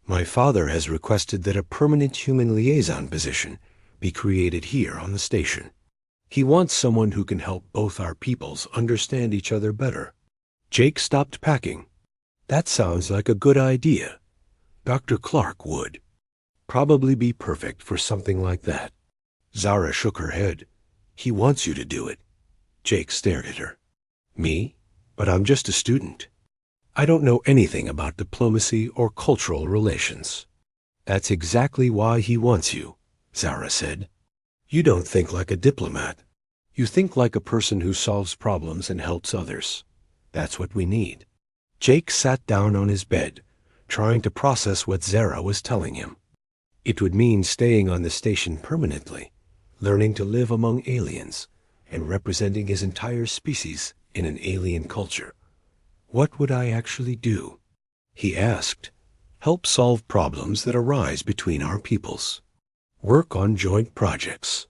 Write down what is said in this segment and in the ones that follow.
My father has requested that a permanent human liaison position be created here on the station. He wants someone who can help both our peoples understand each other better. Jake stopped packing. That sounds like a good idea. Dr. Clark would probably be perfect for something like that. Zara shook her head. He wants you to do it. Jake stared at her. Me? But I'm just a student. I don't know anything about diplomacy or cultural relations. That's exactly why he wants you, Zara said. You don't think like a diplomat. You think like a person who solves problems and helps others. That's what we need. Jake sat down on his bed, trying to process what Zara was telling him. It would mean staying on the station permanently, learning to live among aliens, and representing his entire species in an alien culture. What would I actually do? He asked. Help solve problems that arise between our peoples. Work on joint projects.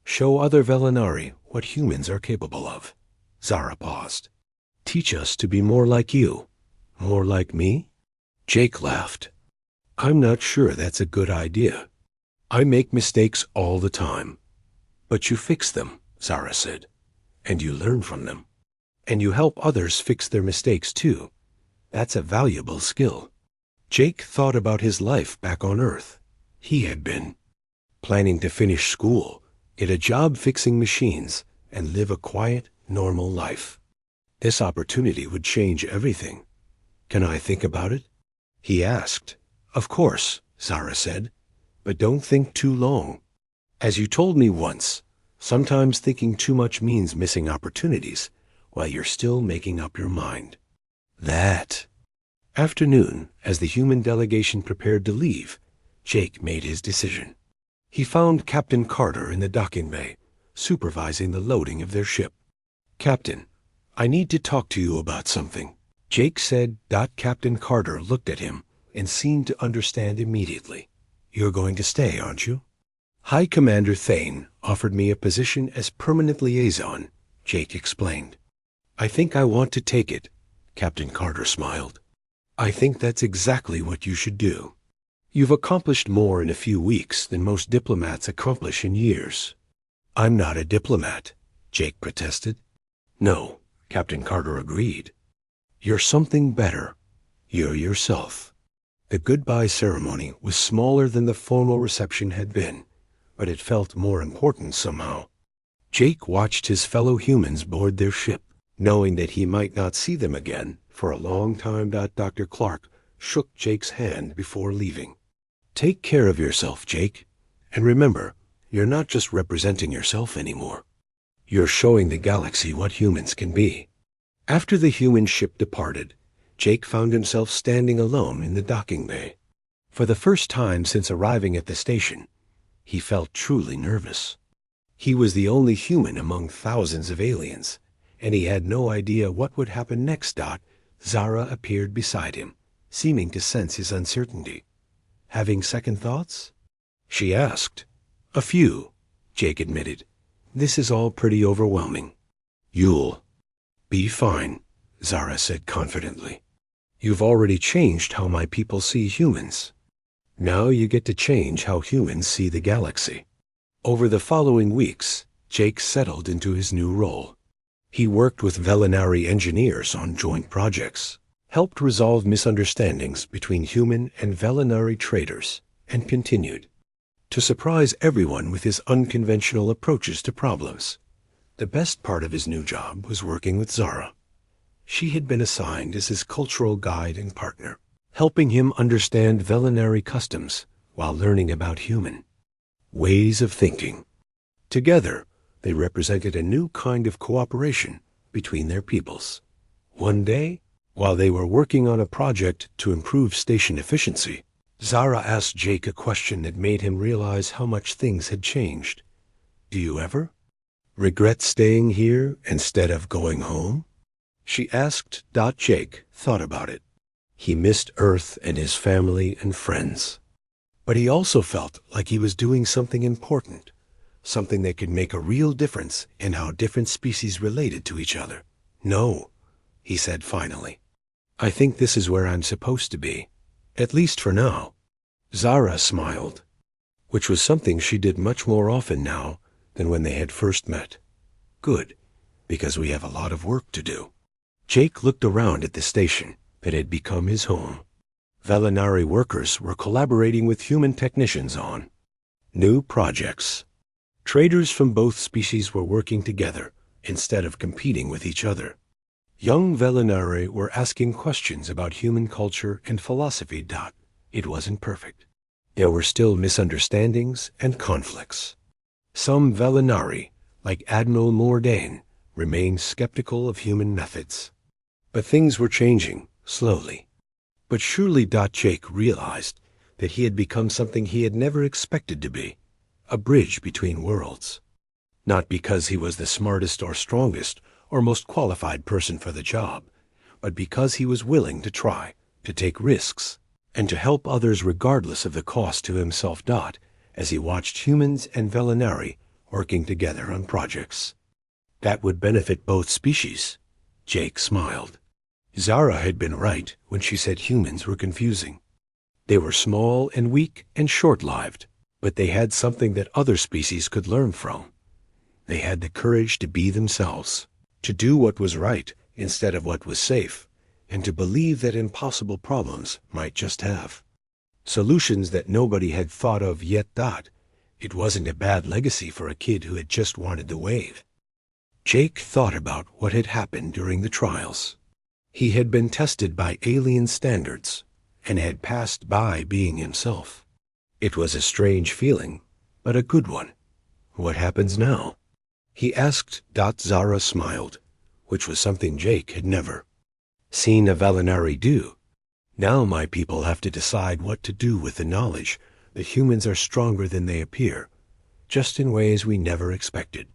Show other Velinari what humans are capable of. Zara paused. Teach us to be more like you. More like me? Jake laughed. I'm not sure that's a good idea. I make mistakes all the time. But you fix them, Zara said. And you learn from them. And you help others fix their mistakes too. That's a valuable skill. Jake thought about his life back on Earth. He had been planning to finish school, get a job fixing machines, and live a quiet, normal life. This opportunity would change everything. Can I think about it? He asked. Of course, Zara said, but don't think too long. As you told me once, sometimes thinking too much means missing opportunities while you're still making up your mind. That afternoon, as the human delegation prepared to leave, Jake made his decision. He found Captain Carter in the docking bay, supervising the loading of their ship. Captain, I need to talk to you about something, Jake said. Captain Carter looked at him and seemed to understand immediately. You're going to stay, aren't you? High Commander Thane offered me a position as permanent liaison, Jake explained. I think I want to take it, Captain Carter smiled. I think that's exactly what you should do. You've accomplished more in a few weeks than most diplomats accomplish in years. I'm not a diplomat, Jake protested. No, Captain Carter agreed. You're something better. You're yourself. The goodbye ceremony was smaller than the formal reception had been, but it felt more important somehow. Jake watched his fellow humans board their ship, knowing that he might not see them again for a long time. Dr. Clark shook Jake's hand before leaving. Take care of yourself, Jake. And remember, you're not just representing yourself anymore. You're showing the galaxy what humans can be. After the human ship departed, Jake found himself standing alone in the docking bay. For the first time since arriving at the station, he felt truly nervous. He was the only human among thousands of aliens, and he had no idea what would happen next. Zara appeared beside him, seeming to sense his uncertainty. Having second thoughts? She asked. A few, Jake admitted. This is all pretty overwhelming. You'll be fine, Zara said confidently. You've already changed how my people see humans. Now you get to change how humans see the galaxy. Over the following weeks, Jake settled into his new role. He worked with Velinari engineers on joint projects, helped resolve misunderstandings between human and Velinari traders, and continued to surprise everyone with his unconventional approaches to problems. The best part of his new job was working with Zara. She had been assigned as his cultural guide and partner, helping him understand Velinari customs while learning about human ways of thinking. Together, they represented a new kind of cooperation between their peoples. One day, while they were working on a project to improve station efficiency, Zara asked Jake a question that made him realize how much things had changed. Do you ever regret staying here instead of going home? She asked. Jake thought about it. He missed Earth and his family and friends. But he also felt like he was doing something important, something that could make a real difference in how different species related to each other. No, he said finally. I think this is where I'm supposed to be, At least for now. Zara smiled, which was something she did much more often now than when they had first met. Good, because we have a lot of work to do. Jake looked around at the station that had become his home. Velinari workers were collaborating with human technicians on new projects. Traders from both species were working together instead of competing with each other. Young Velinari were asking questions about human culture and philosophy. It wasn't perfect. There were still misunderstandings and conflicts. Some Velinari, like Admiral Mordain, remained skeptical of human methods. But things were changing, slowly. But surely Jake realized that he had become something he had never expected to be, a bridge between worlds. Not because he was the smartest or strongest or most qualified person for the job, but because he was willing to try, to take risks, and to help others regardless of the cost to himself. As he watched humans and Velinari working together on projects that would benefit both species. Jake smiled. Zara had been right when she said humans were confusing. They were small and weak and short-lived, but they had something that other species could learn from. They had the courage to be themselves, to do what was right instead of what was safe, and to believe that impossible problems might just have solutions that nobody had thought of yet. It wasn't a bad legacy for a kid who had just wanted the wave. Jake thought about what had happened during the trials. He had been tested by alien standards and had passed by being himself. It was a strange feeling, but a good one. What happens now? He asked. Zara smiled, which was something Jake had never seen a Velinari do. Now my people have to decide what to do with the knowledge that humans are stronger than they appear, just in ways we never expected.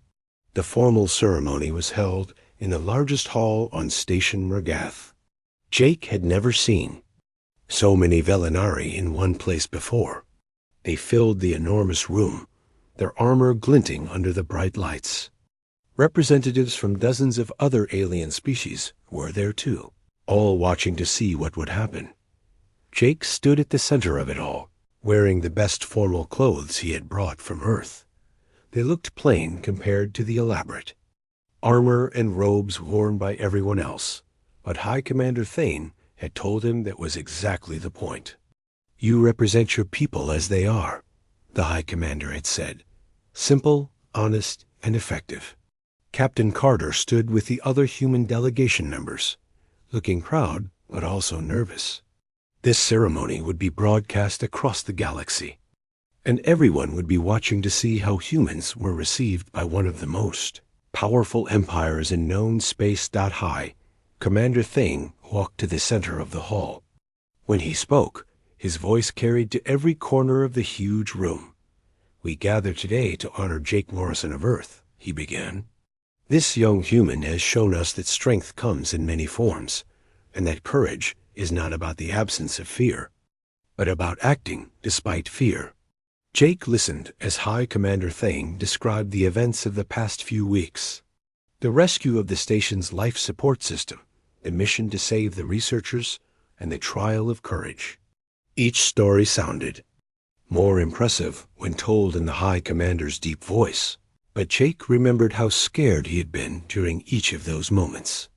The formal ceremony was held in the largest hall on Station Regath. Jake had never seen so many Velinari in one place before. They filled the enormous room, their armor glinting under the bright lights. Representatives from dozens of other alien species were there too, all watching to see what would happen. Jake stood at the center of it all, wearing the best formal clothes he had brought from Earth. They looked plain compared to the elaborate armor and robes worn by everyone else, but High Commander Thane had told him that was exactly the point. You represent your people as they are, the High Commander had said. Simple, honest, and effective. Captain Carter stood with the other human delegation members, looking proud but also nervous. This ceremony would be broadcast across the galaxy, and everyone would be watching to see how humans were received by one of the most powerful empires in known space. High Commander Thane walked to the center of the hall. When he spoke, his voice carried to every corner of the huge room. We gather today to honor Jake Morrison of Earth, he began. This young human has shown us that strength comes in many forms, and that courage is not about the absence of fear, but about acting despite fear. Jake listened as High Commander Thane described the events of the past few weeks. The rescue of the station's life support system, the mission to save the researchers, and the trial of courage. Each story sounded more impressive when told in the High Commander's deep voice, but Jake remembered how scared he had been during each of those moments.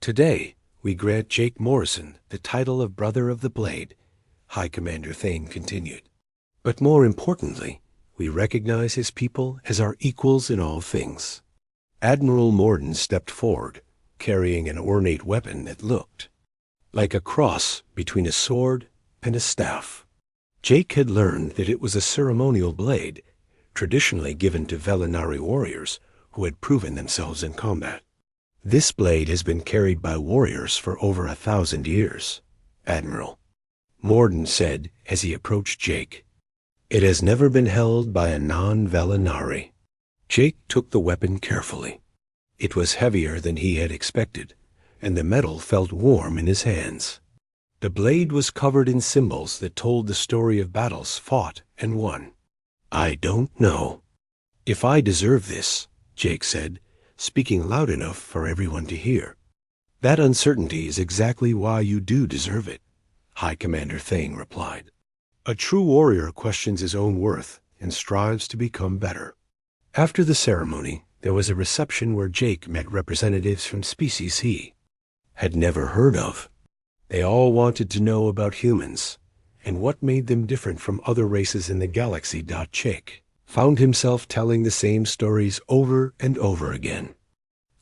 Today, we grant Jake Morrison the title of Brother of the Blade, High Commander Thane continued. But more importantly, we recognize his people as our equals in all things. Admiral Morden stepped forward, carrying an ornate weapon that looked like a cross between a sword and a staff. Jake had learned that it was a ceremonial blade, traditionally given to Velinari warriors who had proven themselves in combat. This blade has been carried by warriors for over 1,000 years, Admiral Morden said as he approached Jake. It has never been held by a non-Velinari. Jake took the weapon carefully. It was heavier than he had expected, and the metal felt warm in his hands. The blade was covered in symbols that told the story of battles fought and won. I don't know if I deserve this, Jake said, speaking loud enough for everyone to hear. That uncertainty is exactly why you do deserve it, High Commander Thane replied. A true warrior questions his own worth and strives to become better. After the ceremony, there was a reception where Jake met representatives from species he had never heard of. They all wanted to know about humans and what made them different from other races in the galaxy. Jake found himself telling the same stories over and over again.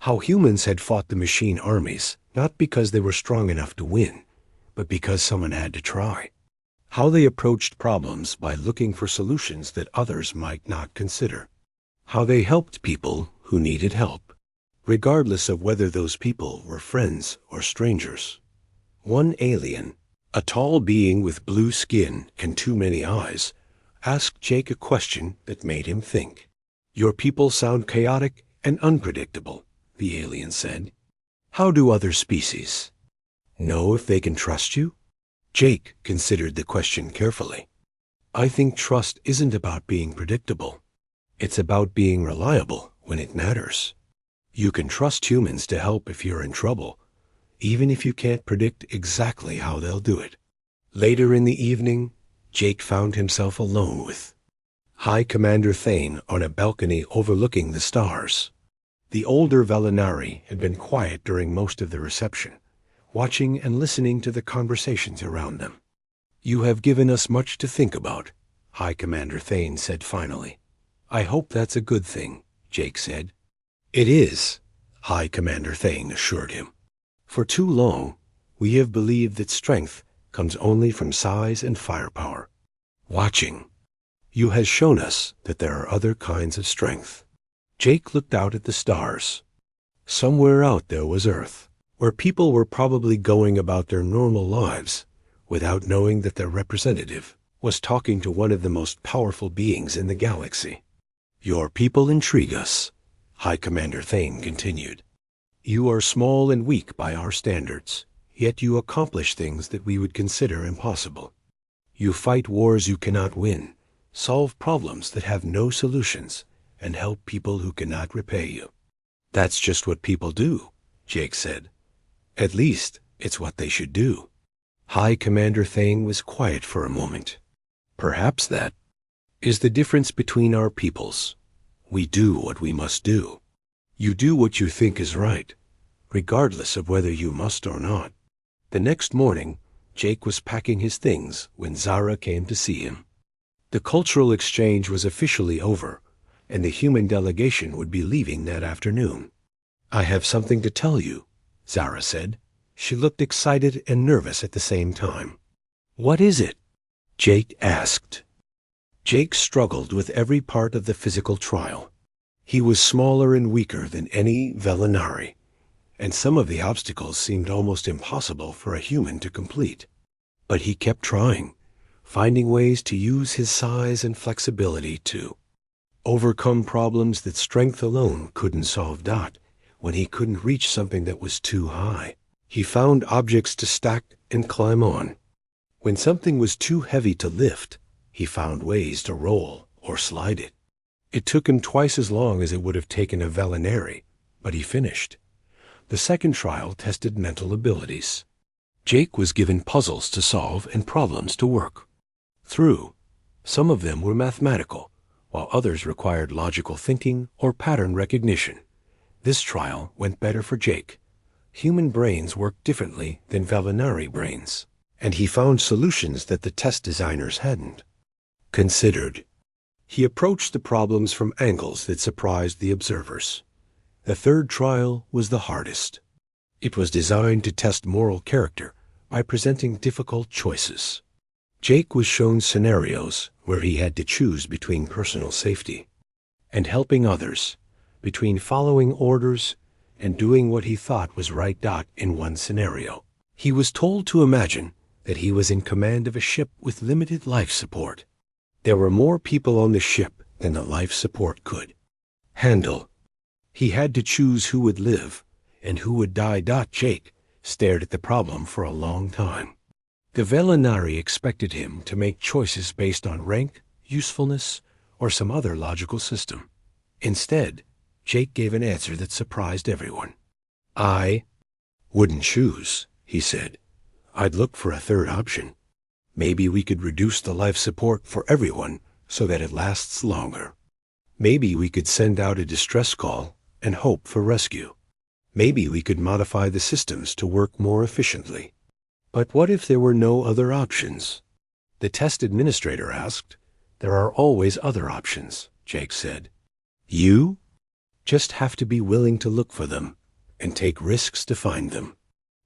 How humans had fought the machine armies, not because they were strong enough to win, but because someone had to try. How they approached problems by looking for solutions that others might not consider. How they helped people who needed help, regardless of whether those people were friends or strangers. One alien, a tall being with blue skin and too many eyes, asked Jake a question that made him think. Your people sound chaotic and unpredictable, the alien said. How do other species know if they can trust you? Jake considered the question carefully. I think trust isn't about being predictable. It's about being reliable when it matters. You can trust humans to help if you're in trouble, even if you can't predict exactly how they'll do it. Later in the evening, Jake found himself alone with High Commander Thane on a balcony overlooking the stars. The older Velinari had been quiet during most of the reception, watching and listening to the conversations around them. You have given us much to think about, High Commander Thane said finally. I hope that's a good thing, Jake said. It is, High Commander Thane assured him. For too long, we have believed that strength comes only from size and firepower. Watching you has shown us that there are other kinds of strength. Jake looked out at the stars. Somewhere out there was Earth, where people were probably going about their normal lives without knowing that their representative was talking to one of the most powerful beings in the galaxy. Your people intrigue us, High Commander Thane continued. You are small and weak by our standards, yet you accomplish things that we would consider impossible. You fight wars you cannot win, solve problems that have no solutions, and help people who cannot repay you. That's just what people do, Jake said. At least, it's what they should do. High Commander Thane was quiet for a moment. Perhaps that is the difference between our peoples. We do what we must do. You do what you think is right, regardless of whether you must or not. The next morning, Jake was packing his things when Zara came to see him. The cultural exchange was officially over, and the human delegation would be leaving that afternoon. I have something to tell you, Zara said. She looked excited and nervous at the same time. What is it? Jake asked. Jake struggled with every part of the physical trial. He was smaller and weaker than any Velinari, and some of the obstacles seemed almost impossible for a human to complete. But he kept trying, finding ways to use his size and flexibility to overcome problems that strength alone couldn't solve. When he couldn't reach something that was too high, he found objects to stack and climb on. When something was too heavy to lift, he found ways to roll or slide it. It took him twice as long as it would have taken a Velinari, but he finished. The second trial tested mental abilities. Jake was given puzzles to solve and problems to work through. Some of them were mathematical, while others required logical thinking or pattern recognition. This trial went better for Jake. Human brains work differently than Velinari brains, and he found solutions that the test designers hadn't considered. He approached the problems from angles that surprised the observers. The third trial was the hardest. It was designed to test moral character by presenting difficult choices. Jake was shown scenarios where he had to choose between personal safety and helping others, between following orders and doing what he thought was right. In one scenario, he was told to imagine that he was in command of a ship with limited life support. There were more people on the ship than the life support could handle. He had to choose who would live and who would die. Jake stared at the problem for a long time. The Velinari expected him to make choices based on rank, usefulness, or some other logical system. Instead, Jake gave an answer that surprised everyone. I wouldn't choose, he said. I'd look for a third option. Maybe we could reduce the life support for everyone so that it lasts longer. Maybe we could send out a distress call and hope for rescue. Maybe we could modify the systems to work more efficiently. But what if there were no other options? The test administrator asked. There are always other options, Jake said. You just have to be willing to look for them and take risks to find them.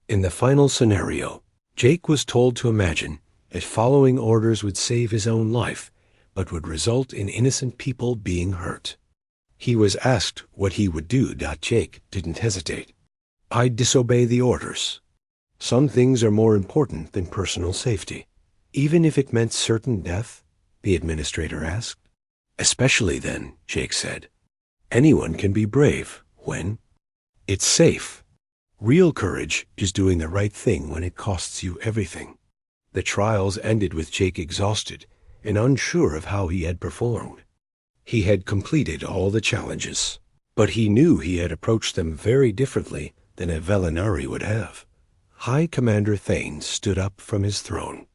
In the final scenario, Jake was told to imagine that following orders would save his own life, but would result in innocent people being hurt. He was asked what he would do. Jake didn't hesitate. I'd disobey the orders. Some things are more important than personal safety, even if it meant certain death, the administrator asked. Especially then, Jake said. Anyone can be brave when it's safe. Real courage is doing the right thing when it costs you everything. The trials ended with Jake exhausted and unsure of how he had performed. He had completed all the challenges, but he knew he had approached them very differently than a Velinari would have. High Commander Thane stood up from his throne.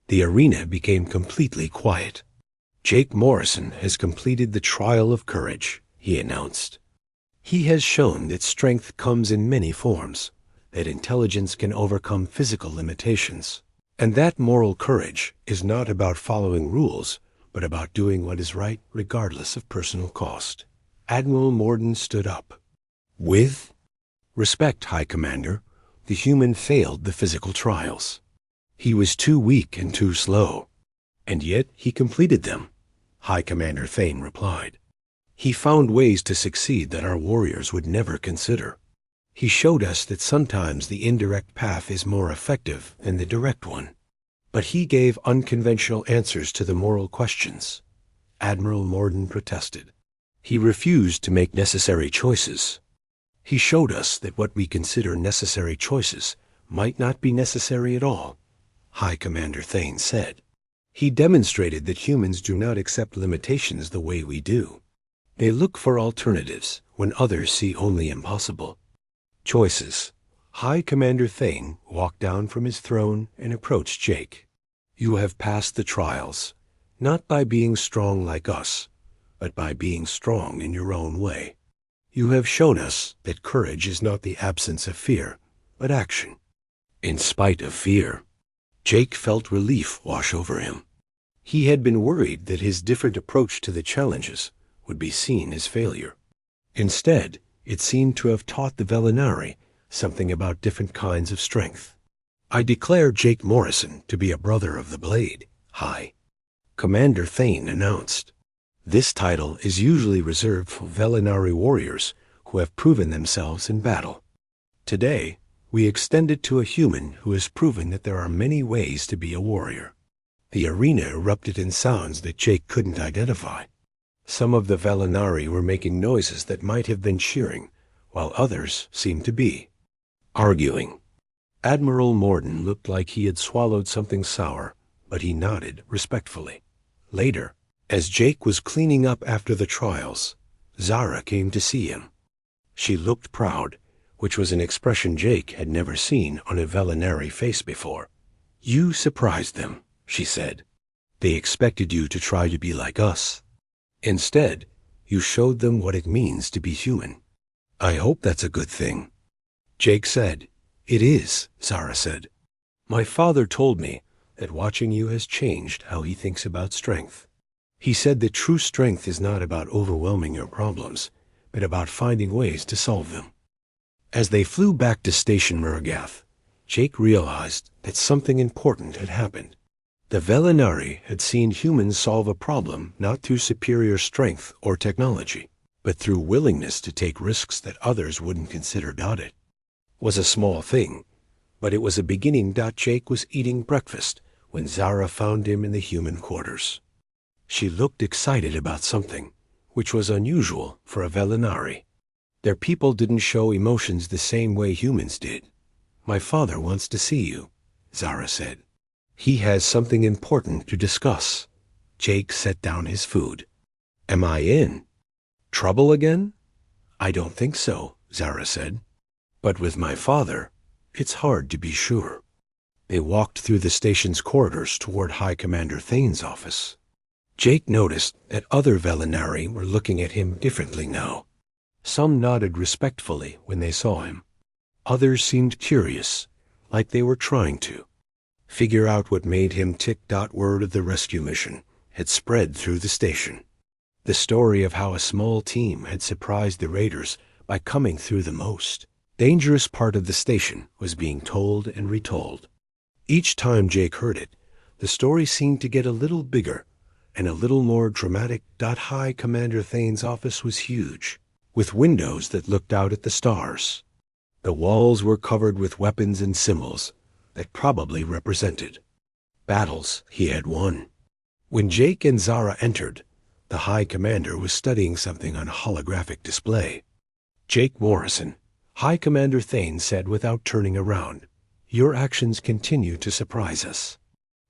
The arena became completely quiet. Jake Morrison has completed the trial of courage, he announced. He has shown that strength comes in many forms, that intelligence can overcome physical limitations, and that moral courage is not about following rules, but about doing what is right regardless of personal cost. Admiral Morden stood up. With respect, High Commander, the human failed the physical trials. He was too weak and too slow, and yet he completed them, High Commander Thane replied. He found ways to succeed that our warriors would never consider. He showed us that sometimes the indirect path is more effective than the direct one. But he gave unconventional answers to the moral questions. Admiral Morden protested. He refused to make necessary choices. He showed us that what we consider necessary choices might not be necessary at all, High Commander Thane said. He demonstrated that humans do not accept limitations the way we do. They look for alternatives when others see only impossible choices. High Commander Thane walked down from his throne and approached Jake. You have passed the trials, not by being strong like us, but by being strong in your own way. You have shown us that courage is not the absence of fear, but action. In spite of fear, Jake felt relief wash over him. He had been worried that his different approach to the challenges would be seen as failure. Instead, it seemed to have taught the Velinari something about different kinds of strength. I declare Jake Morrison to be a brother of the blade, High Commander Thane announced. This title is usually reserved for Velinari warriors who have proven themselves in battle. Today, we extend it to a human who has proven that there are many ways to be a warrior. The arena erupted in sounds that Jake couldn't identify. Some of the Velinari were making noises that might have been cheering, while others seemed to be arguing. Admiral Morden looked like he had swallowed something sour, but he nodded respectfully. Later, as Jake was cleaning up after the trials, Zara came to see him. She looked proud, which was an expression Jake had never seen on a Velinari face before. You surprised them, she said. They expected you to try to be like us. Instead, you showed them what it means to be human. I hope that's a good thing. Jake said. It is, Zara said. My father told me that watching you has changed how he thinks about strength. He said that true strength is not about overwhelming your problems, but about finding ways to solve them. As they flew back to Station Murgath, Jake realized that something important had happened. The Velinari had seen humans solve a problem not through superior strength or technology, but through willingness to take risks that others wouldn't consider. It was a small thing, but it was a beginning. Jake was eating breakfast when Zara found him in the human quarters. She looked excited about something, which was unusual for a Velinari. Their people didn't show emotions the same way humans did. My father wants to see you, Zara said. He has something important to discuss. Jake set down his food. Am I in trouble again? I don't think so, Zara said. But with my father, it's hard to be sure. They walked through the station's corridors toward High Commander Thane's office. Jake noticed that other Velinari were looking at him differently now. Some nodded respectfully when they saw him. Others seemed curious, like they were trying to figure out what made him tick. Word of the rescue mission had spread through the station. The story of how a small team had surprised the raiders by coming through the most dangerous part of the station was being told and retold. Each time Jake heard it, the story seemed to get a little bigger and a little more dramatic. High Commander Thane's office was huge, with windows that looked out at the stars. The walls were covered with weapons and symbols that probably represented battles he had won. When Jake and Zara entered, the High Commander was studying something on a holographic display. "Jake Morrison," High Commander Thane said without turning around, "your actions continue to surprise us."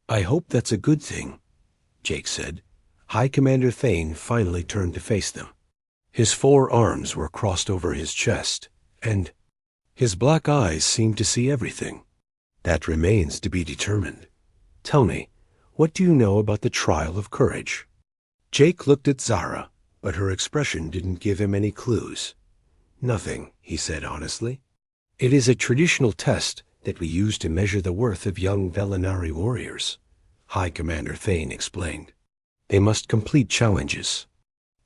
"I hope that's a good thing," Jake said. High Commander Thane finally turned to face them. His 4 arms were crossed over his chest, and his black eyes seemed to see everything. "That remains to be determined. Tell me, what do you know about the trial of courage?" Jake looked at Zara, but her expression didn't give him any clues. "Nothing," he said honestly. "It is a traditional test that we use to measure the worth of young Velinari warriors," High Commander Thane explained. "They must complete challenges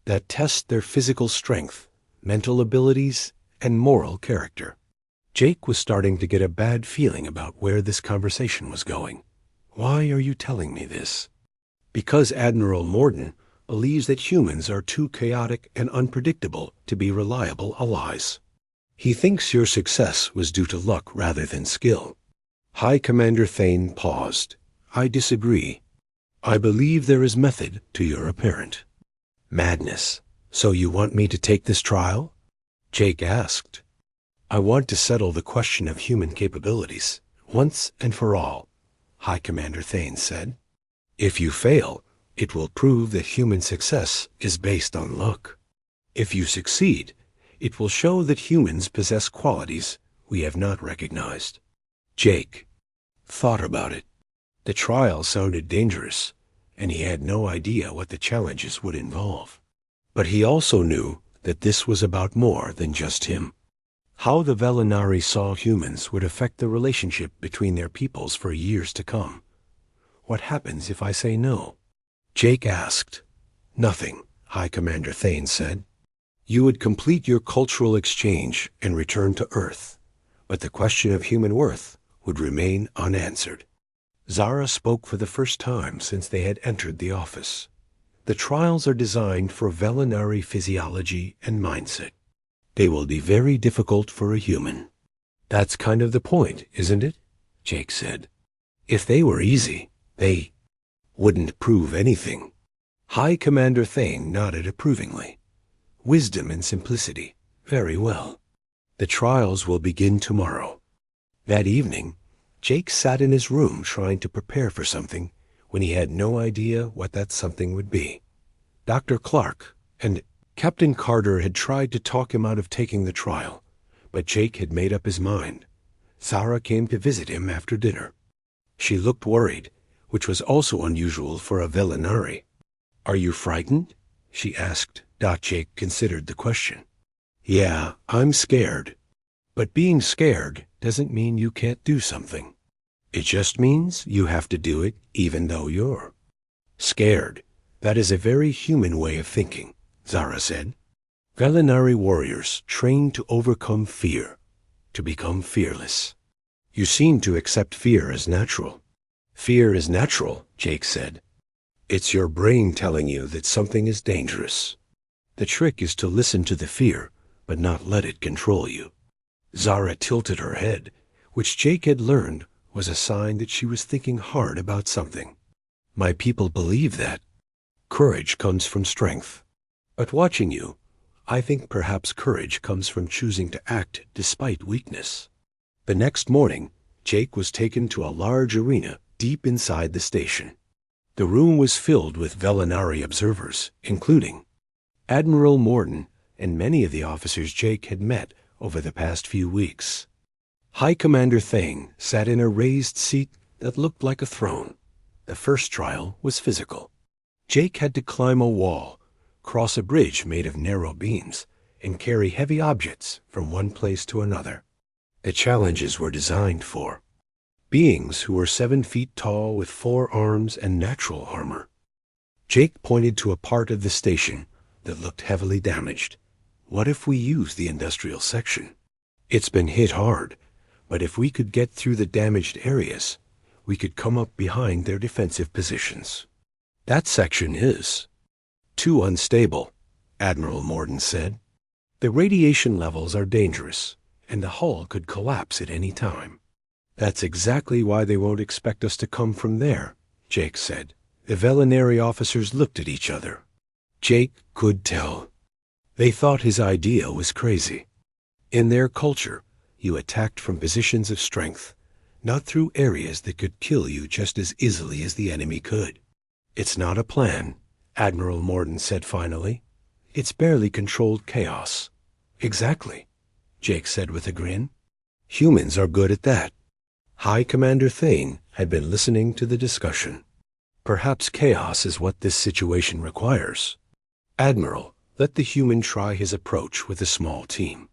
that test their physical strength, mental abilities, and moral character." Jake was starting to get a bad feeling about where this conversation was going. "Why are you telling me this?" "Because Admiral Morden believes that humans are too chaotic and unpredictable to be reliable allies. He thinks your success was due to luck rather than skill." High Commander Thane paused. "I disagree. I believe there is method to your apparent madness. So you want me to take this trial?" Jake asked. "I want to settle the question of human capabilities once and for all," High Commander Thane said. "If you fail, it will prove that human success is based on luck. If you succeed, it will show that humans possess qualities we have not recognized." Jake thought about it. The trial sounded dangerous, and he had no idea what the challenges would involve. But he also knew that this was about more than just him. How the Velinari saw humans would affect the relationship between their peoples for years to come. "What happens if I say no?" Jake asked. "Nothing," High Commander Thane said. "You would complete your cultural exchange and return to Earth, but the question of human worth would remain unanswered." Zara spoke for the first time since they had entered the office. "The trials are designed for Velinari physiology and mindset. They will be very difficult for a human." "That's kind of the point, isn't it?" Jake said. "If they were easy, they wouldn't prove anything." High Commander Thane nodded approvingly. "Wisdom and simplicity. Very well. The trials will begin tomorrow." That evening, Jake sat in his room trying to prepare for something when he had no idea what that something would be. Dr. Clark and Captain Carter had tried to talk him out of taking the trial, but Jake had made up his mind. Zara came to visit him after dinner. She looked worried, which was also unusual for a Velinari. "Are you frightened?" she asked. Jake considered the question. "Yeah, I'm scared. But being scared doesn't mean you can't do something. It just means you have to do it even though you're scared. That is a very human way of thinking," Zara said. "Velinari warriors train to overcome fear, to become fearless. You seem to accept fear as natural." "Fear is natural," Jake said. "It's your brain telling you that something is dangerous. The trick is to listen to the fear, but not let it control you." Zara tilted her head, which Jake had learned was a sign that she was thinking hard about something. "My people believe that courage comes from strength. But watching you, I think perhaps courage comes from choosing to act despite weakness." The next morning, Jake was taken to a large arena deep inside the station. The room was filled with Velinari observers, including Admiral Morden and many of the officers Jake had met over the past few weeks. High Commander Thane sat in a raised seat that looked like a throne. The first trial was physical. Jake had to climb a wall, cross a bridge made of narrow beams, and carry heavy objects from one place to another. The challenges were designed for beings who were 7 feet tall with 4 arms and natural armor. Jake pointed to a part of the station that looked heavily damaged. What if we use the industrial section? It's been hit hard, but if we could get through the damaged areas, we could come up behind their defensive positions. That section is too unstable, Admiral Morden said. The radiation levels are dangerous, and the hull could collapse at any time. That's exactly why they won't expect us to come from there, Jake said. The Velinary officers looked at each other. Jake could tell. They thought his idea was crazy. In their culture, you attacked from positions of strength, not through areas that could kill you just as easily as the enemy could. It's not a plan, Admiral Morden said finally. It's barely controlled chaos. Exactly, Jake said with a grin. Humans are good at that. High Commander Thane had been listening to the discussion. Perhaps chaos is what this situation requires. Admiral, let the human try his approach with a small team.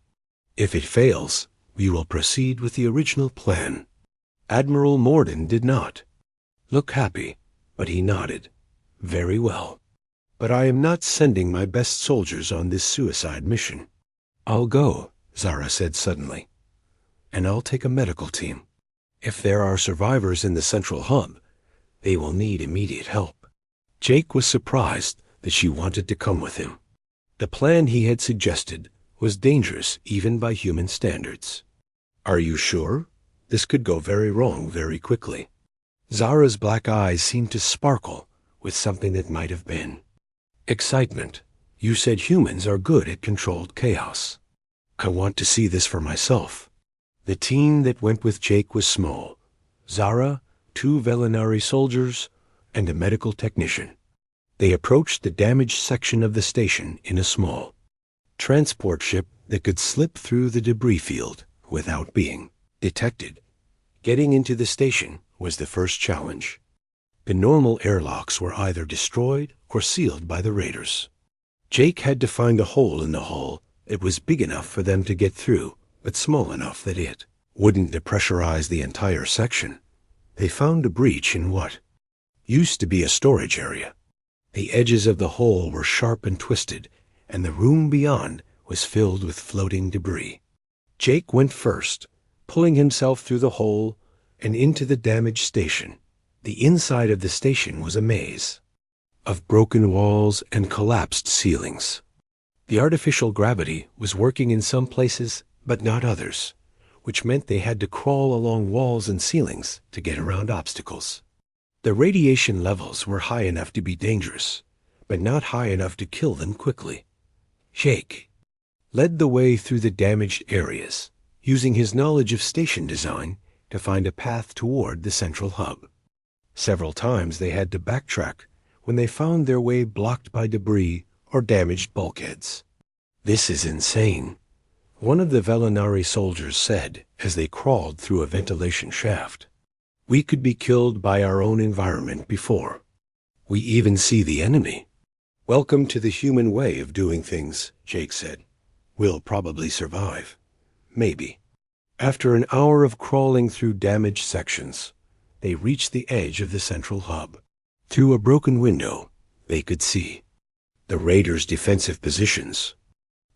If it fails, we will proceed with the original plan. Admiral Morden did not look happy, but he nodded. Very well. But I am not sending my best soldiers on this suicide mission. I'll go, Zara said suddenly. And I'll take a medical team. If there are survivors in the central hub, they will need immediate help. Jake was surprised that she wanted to come with him. The plan he had suggested was dangerous even by human standards. Are you sure? This could go very wrong very quickly. Zara's black eyes seemed to sparkle with something that might have been excitement. You said humans are good at controlled chaos. I want to see this for myself. The team that went with Jake was small. Zara, 2 Velinary soldiers, and a medical technician. They approached the damaged section of the station in a small transport ship that could slip through the debris field without being detected. Getting into the station was the first challenge. The normal airlocks were either destroyed or sealed by the raiders. Jake had to find a hole in the hull that was big enough for them to get through, but small enough that it wouldn't depressurize the entire section. They found a breach in what used to be a storage area. The edges of the hole were sharp and twisted, and the room beyond was filled with floating debris. Jake went first, pulling himself through the hole and into the damaged station. The inside of the station was a maze of broken walls and collapsed ceilings. The artificial gravity was working in some places, but not others, which meant they had to crawl along walls and ceilings to get around obstacles. The radiation levels were high enough to be dangerous, but not high enough to kill them quickly. Jake led the way through the damaged areas, using his knowledge of station design to find a path toward the central hub. Several times they had to backtrack when they found their way blocked by debris or damaged bulkheads. This is insane, one of the Velinary soldiers said as they crawled through a ventilation shaft. We could be killed by our own environment before we even see the enemy. Welcome to the human way of doing things, Jake said. We'll probably survive. Maybe. After an hour of crawling through damaged sections, they reached the edge of the central hub. Through a broken window, they could see the raiders' defensive positions.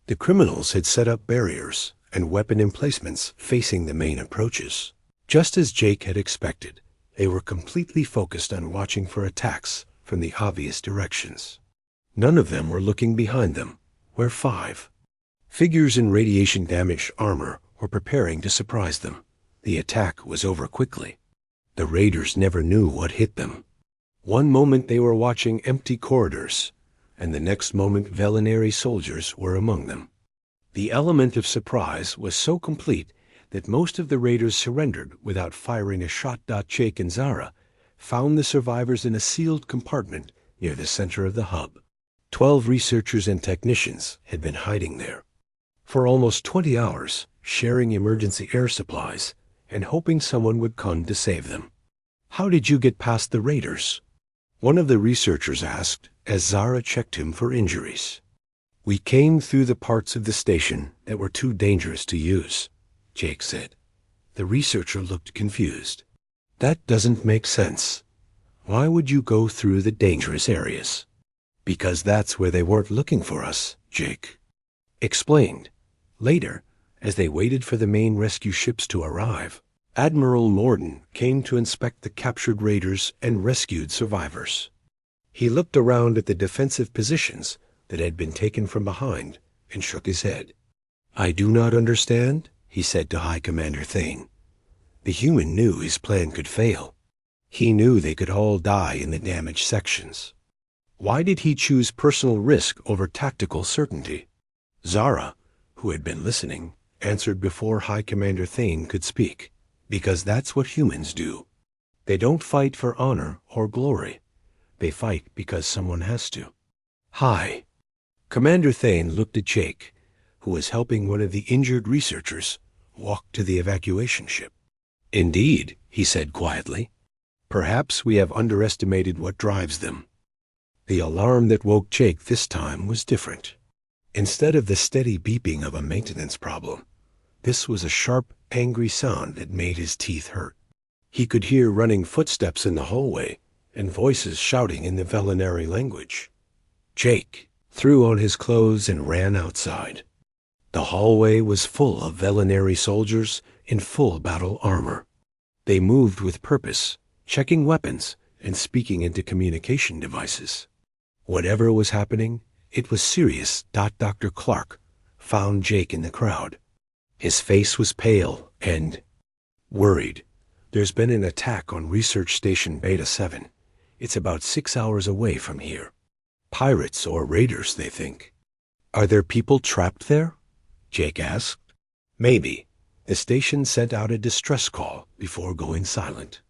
The criminals had set up barriers and weapon emplacements facing the main approaches. Just as Jake had expected, they were completely focused on watching for attacks from the obvious directions. None of them were looking behind them, where 5 figures in radiation-damaged armor were preparing to surprise them. The attack was over quickly. The raiders never knew what hit them. One moment they were watching empty corridors, and the next moment Velinary soldiers were among them. The element of surprise was so complete that most of the raiders surrendered without firing a shot. Jake and Zara found the survivors in a sealed compartment near the center of the hub. 12 researchers and technicians had been hiding there for almost 20 hours, sharing emergency air supplies and hoping someone would come to save them. "How did you get past the raiders?" one of the researchers asked as Zara checked him for injuries. "We came through the parts of the station that were too dangerous to use," Jake said. The researcher looked confused. "That doesn't make sense. Why would you go through the dangerous areas?" "Because that's where they weren't looking for us," Jake explained. Later, as they waited for the main rescue ships to arrive, Admiral Morden came to inspect the captured raiders and rescued survivors. He looked around at the defensive positions that had been taken from behind and shook his head. "I do not understand," he said to High Commander Thane. The human knew his plan could fail. He knew they could all die in the damaged sections. Why did he choose personal risk over tactical certainty? Zara, who had been listening, answered before High Commander Thane could speak. "Because that's what humans do. They don't fight for honor or glory. They fight because someone has to." "Hi." Commander Thane looked at Jake, who was helping one of the injured researchers walk to the evacuation ship. "Indeed," he said quietly. "Perhaps we have underestimated what drives them." The alarm that woke Jake this time was different. Instead of the steady beeping of a maintenance problem, this was a sharp, angry sound that made his teeth hurt. He could hear running footsteps in the hallway and voices shouting in the Velinary language. Jake threw on his clothes and ran outside. The hallway was full of Velinary soldiers in full battle armor. They moved with purpose, checking weapons and speaking into communication devices. Whatever was happening, it was serious. Dr. Clark found Jake in the crowd. His face was pale and worried. "There's been an attack on Research Station Beta 7. It's about 6 hours away from here. Pirates or raiders, they think." "Are there people trapped there?" Jake asked. "Maybe." The station sent out a distress call before going silent.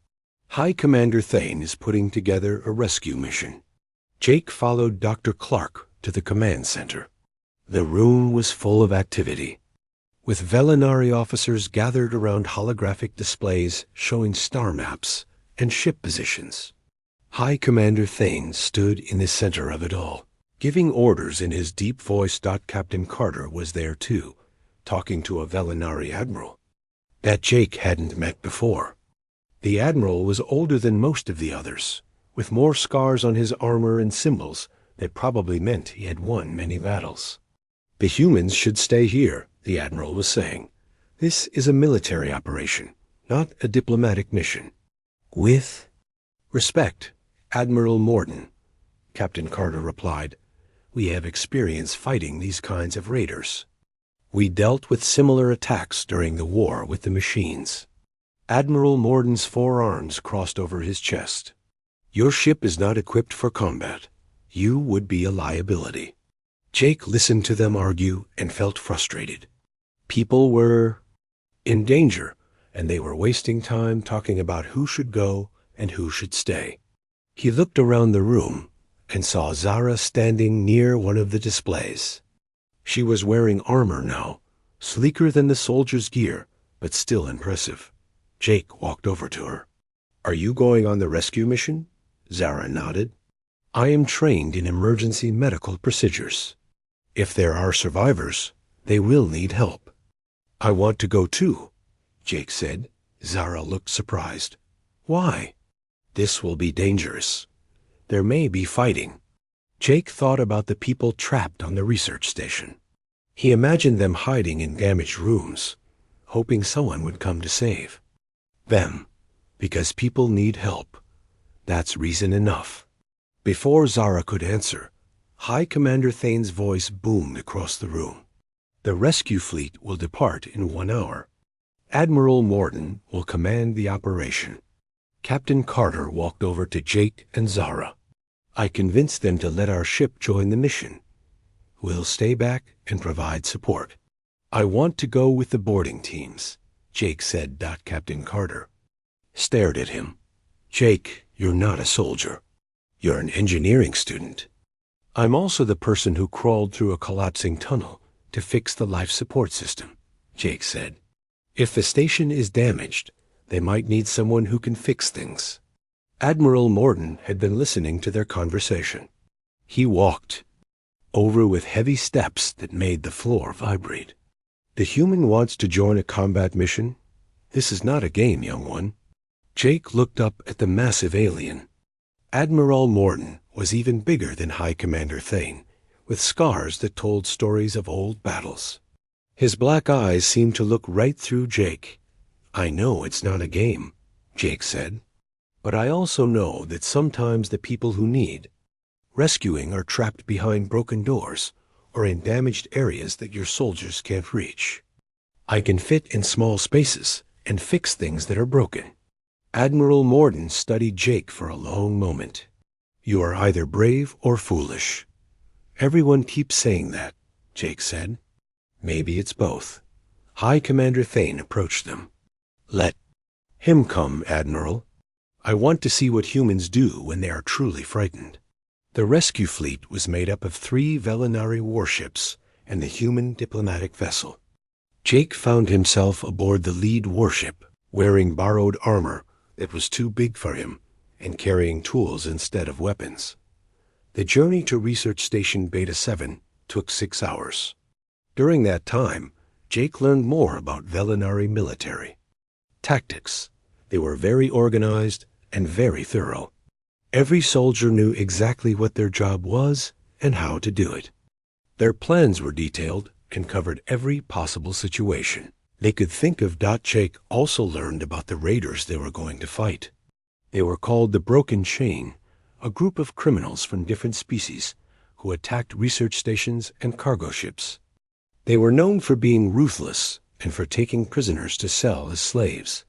High Commander Thane is putting together a rescue mission. Jake followed Dr. Clark to the command center. The room was full of activity, with Velinary officers gathered around holographic displays showing star maps and ship positions. High Commander Thane stood in the center of it all, giving orders in his deep voice. Captain Carter was there too, talking to a Velinary admiral that Jake hadn't met before. The admiral was older than most of the others, with more scars on his armor and symbols that probably meant he had won many battles. "The humans should stay here," the admiral was saying. "This is a military operation, not a diplomatic mission." "With respect, Admiral Morden," Captain Carter replied. "We have experience fighting these kinds of raiders. We dealt with similar attacks during the war with the machines." Admiral Morden's forearms crossed over his chest. "Your ship is not equipped for combat. You would be a liability." Jake listened to them argue and felt frustrated. People were in danger, and they were wasting time talking about who should go and who should stay. He looked around the room and saw Zara standing near one of the displays. She was wearing armor now, sleeker than the soldier's gear, but still impressive. Jake walked over to her. "Are you going on the rescue mission?" Zara nodded. "I am trained in emergency medical procedures. If there are survivors, they will need help." "I want to go too," Jake said. Zara looked surprised. "Why?" "This will be dangerous. There may be fighting." Jake thought about the people trapped on the research station. He imagined them hiding in damaged rooms, hoping someone would come to save them, because people need help. That's reason enough. Before Zara could answer, High Commander Thane's voice boomed across the room. "The rescue fleet will depart in 1 hour. Admiral Morden will command the operation." Captain Carter walked over to Jake and Zara. "I convinced them to let our ship join the mission. We'll stay back and provide support." "I want to go with the boarding teams," Jake said. Captain Carter stared at him. "Jake, you're not a soldier. You're an engineering student." "I'm also the person who crawled through a collapsing tunnel to fix the life support system," Jake said. "If the station is damaged, they might need someone who can fix things." Admiral Morden had been listening to their conversation. He walked over with heavy steps that made the floor vibrate. The human wants to join a combat mission? This is not a game, young one. Jake looked up at the massive alien. Admiral Morden was even bigger than High Commander Thane, with scars that told stories of old battles. His black eyes seemed to look right through Jake. I know it's not a game, Jake said, but I also know that sometimes the people who need rescuing are trapped behind broken doors or in damaged areas that your soldiers can't reach. I can fit in small spaces and fix things that are broken. Admiral Morden studied Jake for a long moment. You are either brave or foolish. Everyone keeps saying that, Jake said. Maybe it's both. High Commander Thane approached them. Let him come, Admiral. I want to see what humans do when they are truly frightened. The rescue fleet was made up of 3 Velinari warships and the human diplomatic vessel. Jake found himself aboard the lead warship, wearing borrowed armor that was too big for him and carrying tools instead of weapons. The journey to Research Station Beta 7 took 6 hours. During that time, Jake learned more about Velinari military tactics. They were very organized and very thorough. Every soldier knew exactly what their job was and how to do it. Their plans were detailed and covered every possible situation they could think of. Jake also learned about the raiders they were going to fight. They were called the Broken Chain, a group of criminals from different species who attacked research stations and cargo ships. They were known for being ruthless and for taking prisoners to sell as slaves.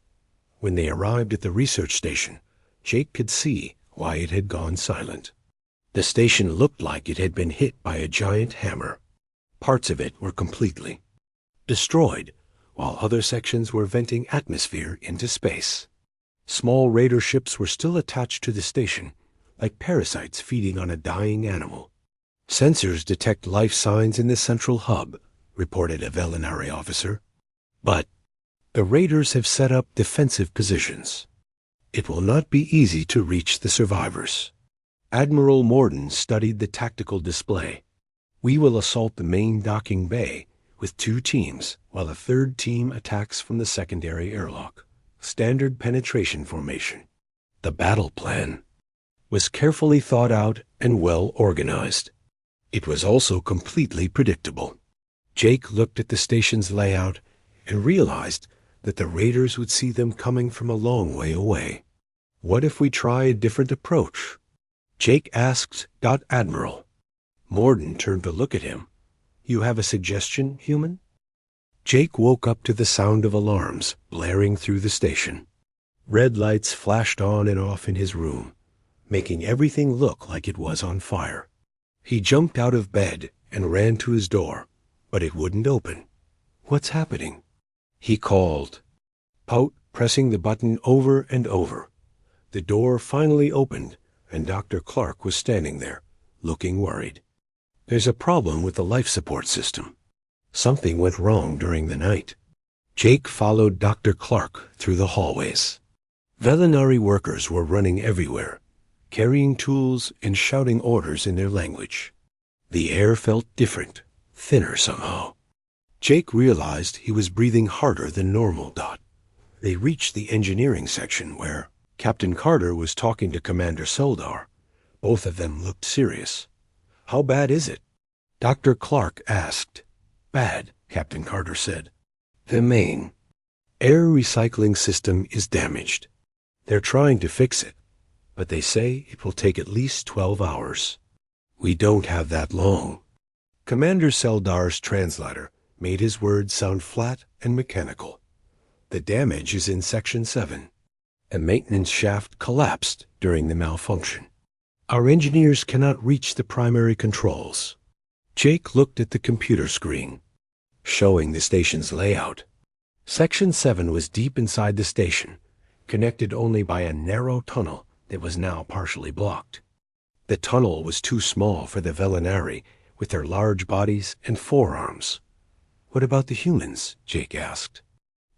When they arrived at the research station, Jake could see why it had gone silent. The station looked like it had been hit by a giant hammer. Parts of it were completely destroyed, while other sections were venting atmosphere into space. Small raider ships were still attached to the station, like parasites feeding on a dying animal. Sensors detect life signs in the central hub, reported a Velinari officer. But the raiders have set up defensive positions. It will not be easy to reach the survivors. Admiral Morden studied the tactical display. We will assault the main docking bay with 2 teams, while a 3rd team attacks from the secondary airlock. Standard penetration formation. The battle plan was carefully thought out and well organized. It was also completely predictable. Jake looked at the station's layout and realized that the raiders would see them coming from a long way away. What if we try a different approach? Jake asked Admiral. Morden turned to look at him. You have a suggestion, human? Jake woke up to the sound of alarms blaring through the station. Red lights flashed on and off in his room, making everything look like it was on fire. He jumped out of bed and ran to his door, but it wouldn't open. What's happening? He called, pressing the button over and over. The door finally opened, and Dr. Clark was standing there, looking worried. There's a problem with the life support system. Something went wrong during the night. Jake followed Dr. Clark through the hallways. Velinari workers were running everywhere, carrying tools and shouting orders in their language. The air felt different, thinner somehow. Jake realized he was breathing harder than normal. They reached the engineering section where Captain Carter was talking to Commander Seldar. Both of them looked serious. How bad is it? Dr. Clark asked. Bad, Captain Carter said. The main air recycling system is damaged. They're trying to fix it, but they say it will take at least 12 hours. We don't have that long. Commander Seldar's translator made his words sound flat and mechanical. The damage is in Section 7. A maintenance shaft collapsed during the malfunction. Our engineers cannot reach the primary controls. Jake looked at the computer screen, showing the station's layout. Section 7 was deep inside the station, connected only by a narrow tunnel that was now partially blocked. The tunnel was too small for the Velinari with their large bodies and forearms. What about the humans? Jake asked.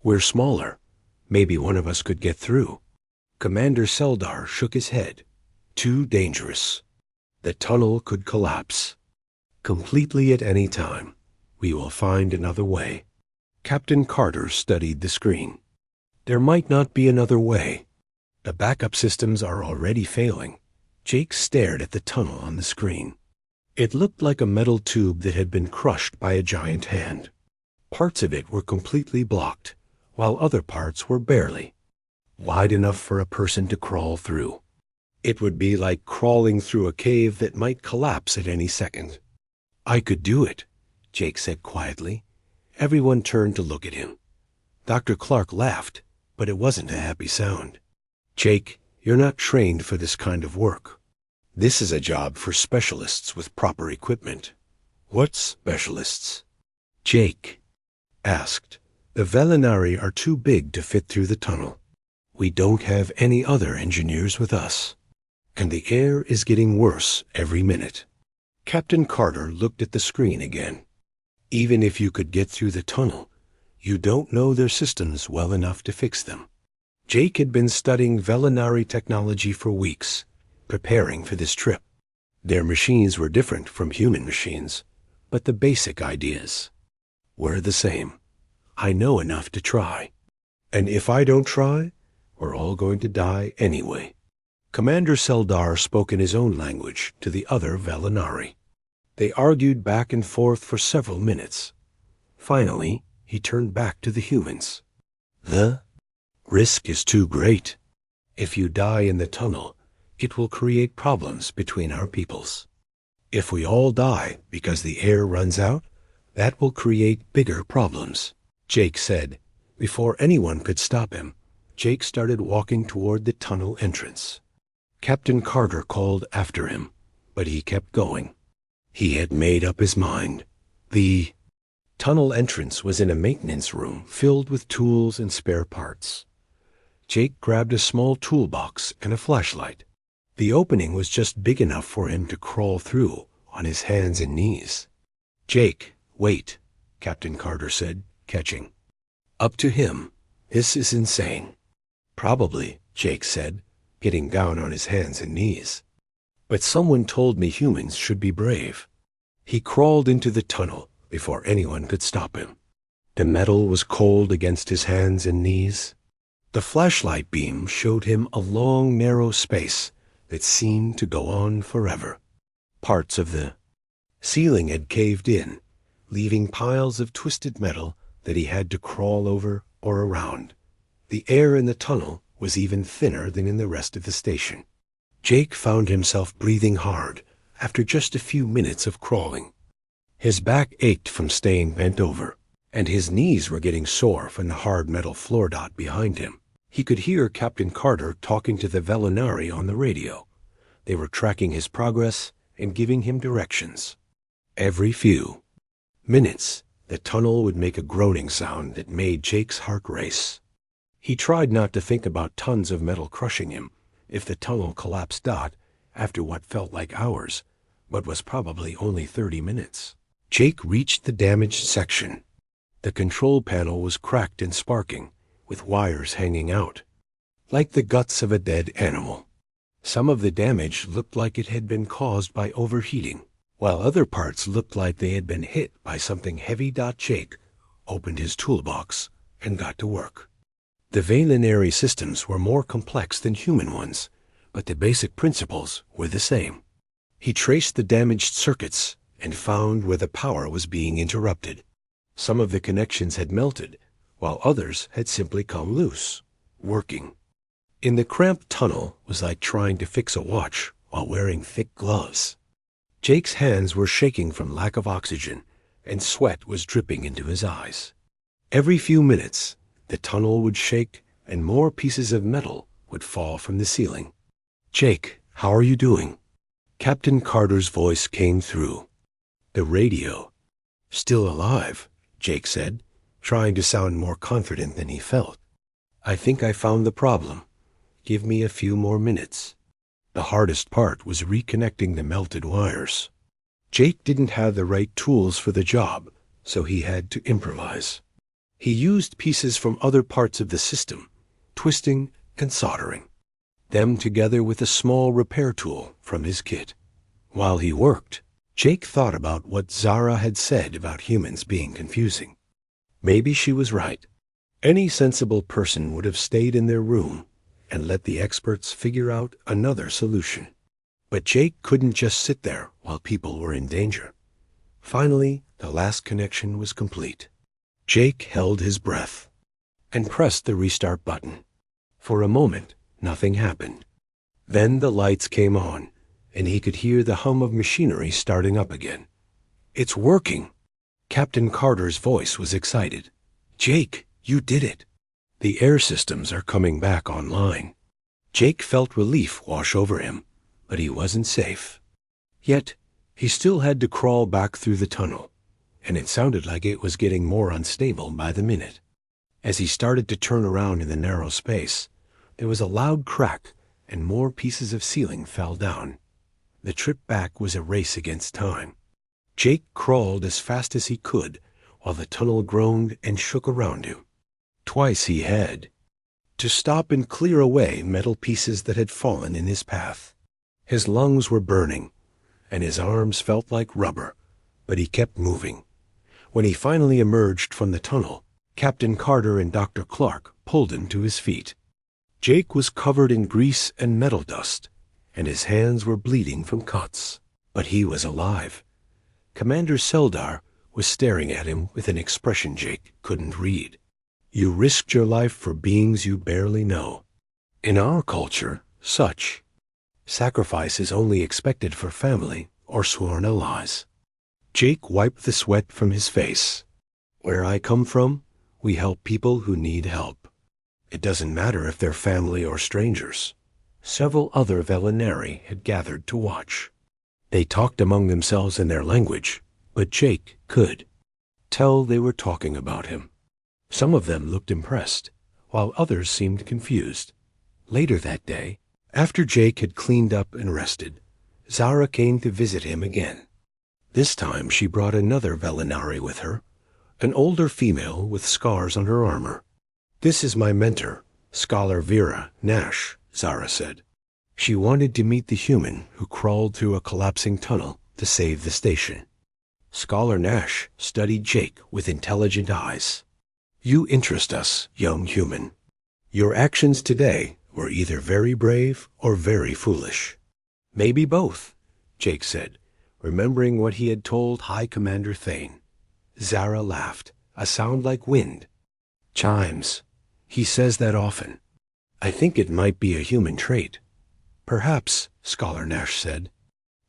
We're smaller. Maybe one of us could get through. Commander Seldar shook his head. Too dangerous. The tunnel could collapse. Completely at any time. We will find another way. Captain Carter studied the screen. There might not be another way. The backup systems are already failing. Jake stared at the tunnel on the screen. It looked like a metal tube that had been crushed by a giant hand. Parts of it were completely blocked, while other parts were barely wide enough for a person to crawl through. It would be like crawling through a cave that might collapse at any second. I could do it, Jake said quietly. Everyone turned to look at him. Dr. Clark laughed, but it wasn't a happy sound. Jake, you're not trained for this kind of work. This is a job for specialists with proper equipment. What specialists? Jake asked. The Velinari are too big to fit through the tunnel. We don't have any other engineers with us. And the air is getting worse every minute. Captain Carter looked at the screen again. Even if you could get through the tunnel, you don't know their systems well enough to fix them. Jake had been studying Velinari technology for weeks, preparing for this trip. Their machines were different from human machines, but the basic ideas were the same. I know enough to try. And if I don't try, we're all going to die anyway. Commander Seldar spoke in his own language to the other Velinari. They argued back and forth for several minutes. Finally, he turned back to the humans. The risk is too great. If you die in the tunnel, it will create problems between our peoples. If we all die because the air runs out, that will create bigger problems, Jake said. Before anyone could stop him, Jake started walking toward the tunnel entrance. Captain Carter called after him, but he kept going. He had made up his mind. The tunnel entrance was in a maintenance room filled with tools and spare parts. Jake grabbed a small toolbox and a flashlight. The opening was just big enough for him to crawl through on his hands and knees. Jake, wait, Captain Carter said, catching up to him. This is insane. Probably, Jake said, getting down on his hands and knees. But someone told me humans should be brave. He crawled into the tunnel before anyone could stop him. The metal was cold against his hands and knees. The flashlight beam showed him a long, narrow space that seemed to go on forever. Parts of the ceiling had caved in, leaving piles of twisted metal that he had to crawl over or around. The air in the tunnel was even thinner than in the rest of the station. Jake found himself breathing hard after just a few minutes of crawling. His back ached from staying bent over, and his knees were getting sore from the hard metal floor dot behind him. He could hear Captain Carter talking to the Velinari on the radio. They were tracking his progress and giving him directions. Every few minutes, the tunnel would make a groaning sound that made Jake's heart race. He tried not to think about tons of metal crushing him if the tunnel collapsed after what felt like hours, but was probably only 30 minutes. Jake reached the damaged section. The control panel was cracked and sparking, with wires hanging out, like the guts of a dead animal. Some of the damage looked like it had been caused by overheating, while other parts looked like they had been hit by something heavy. Jake opened his toolbox and got to work. The Velinari systems were more complex than human ones, but the basic principles were the same. He traced the damaged circuits and found where the power was being interrupted. Some of the connections had melted, while others had simply come loose, working. In the cramped tunnel was like trying to fix a watch while wearing thick gloves. Jake's hands were shaking from lack of oxygen, and sweat was dripping into his eyes. Every few minutes, the tunnel would shake and more pieces of metal would fall from the ceiling. Jake, how are you doing? Captain Carter's voice came through the radio. Still alive, Jake said, trying to sound more confident than he felt. I think I found the problem. Give me a few more minutes. The hardest part was reconnecting the melted wires. Jake didn't have the right tools for the job, so he had to improvise. He used pieces from other parts of the system, twisting and soldering. them together with a small repair tool from his kit. While he worked, Jake thought about what Zara had said about humans being confusing. Maybe she was right. Any sensible person would have stayed in their room and let the experts figure out another solution. But Jake couldn't just sit there while people were in danger. Finally, the last connection was complete. Jake held his breath and pressed the restart button. For a moment, nothing happened. Then the lights came on, and he could hear the hum of machinery starting up again. "It's working!" Captain Carter's voice was excited. "Jake, you did it! The air systems are coming back online." Jake felt relief wash over him, but he wasn't safe. Yet, he still had to crawl back through the tunnel, and it sounded like it was getting more unstable by the minute. As he started to turn around in the narrow space, there was a loud crack, and more pieces of ceiling fell down. The trip back was a race against time. Jake crawled as fast as he could, while the tunnel groaned and shook around him. Twice he had to stop and clear away metal pieces that had fallen in his path. His lungs were burning, and his arms felt like rubber, but he kept moving. When he finally emerged from the tunnel, Captain Carter and Dr. Clark pulled him to his feet. Jake was covered in grease and metal dust, and his hands were bleeding from cuts. But he was alive. Commander Seldar was staring at him with an expression Jake couldn't read. "You risked your life for beings you barely know. In our culture, such sacrifice is only expected for family or sworn allies." Jake wiped the sweat from his face. "Where I come from, we help people who need help. It doesn't matter if they're family or strangers." Several other Velinari had gathered to watch. They talked among themselves in their language, but Jake could tell they were talking about him. Some of them looked impressed, while others seemed confused. Later that day, after Jake had cleaned up and rested, Zara came to visit him again. This time she brought another Velinari with her, an older female with scars on her armor. "This is my mentor, Scholar Vera Nash," Zara said. She wanted to meet the human who crawled through a collapsing tunnel to save the station. Scholar Nash studied Jake with intelligent eyes. "You interest us, young human. Your actions today were either very brave or very foolish." "Maybe both," Jake said, remembering what he had told High Commander Thane. Zara laughed, a sound like wind. "Chimes. He says that often. I think it might be a human trait." "Perhaps," Scholar Nash said.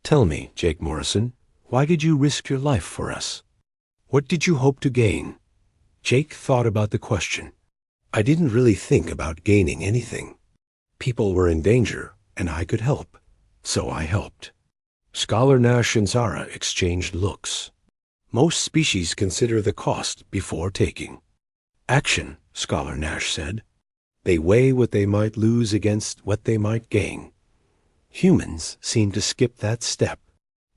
"Tell me, Jake Morrison, why did you risk your life for us? What did you hope to gain?" Jake thought about the question. "I didn't really think about gaining anything. People were in danger, and I could help, so I helped." Scholar Nash and Zara exchanged looks. Most species consider the cost before taking action, Scholar Nash said. They weigh what they might lose against what they might gain. Humans seem to skip that step.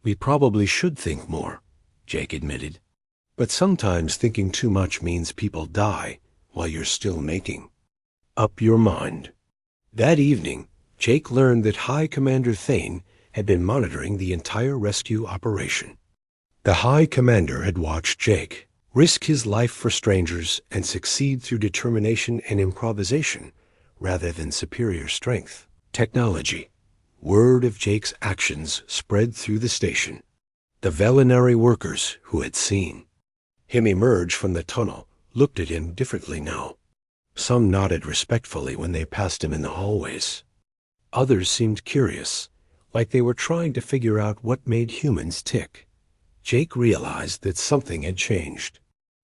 "We probably should think more," Jake admitted. "But sometimes thinking too much means people die while you're still making up your mind." That evening, Jake learned that High Commander Thane had been monitoring the entire rescue operation. The High Commander had watched Jake risk his life for strangers and succeed through determination and improvisation rather than superior strength. Technology. Word of Jake's actions spread through the station. The Velinari workers who had seen him emerge from the tunnel looked at him differently now. Some nodded respectfully when they passed him in the hallways. Others seemed curious, like they were trying to figure out what made humans tick. Jake realized that something had changed.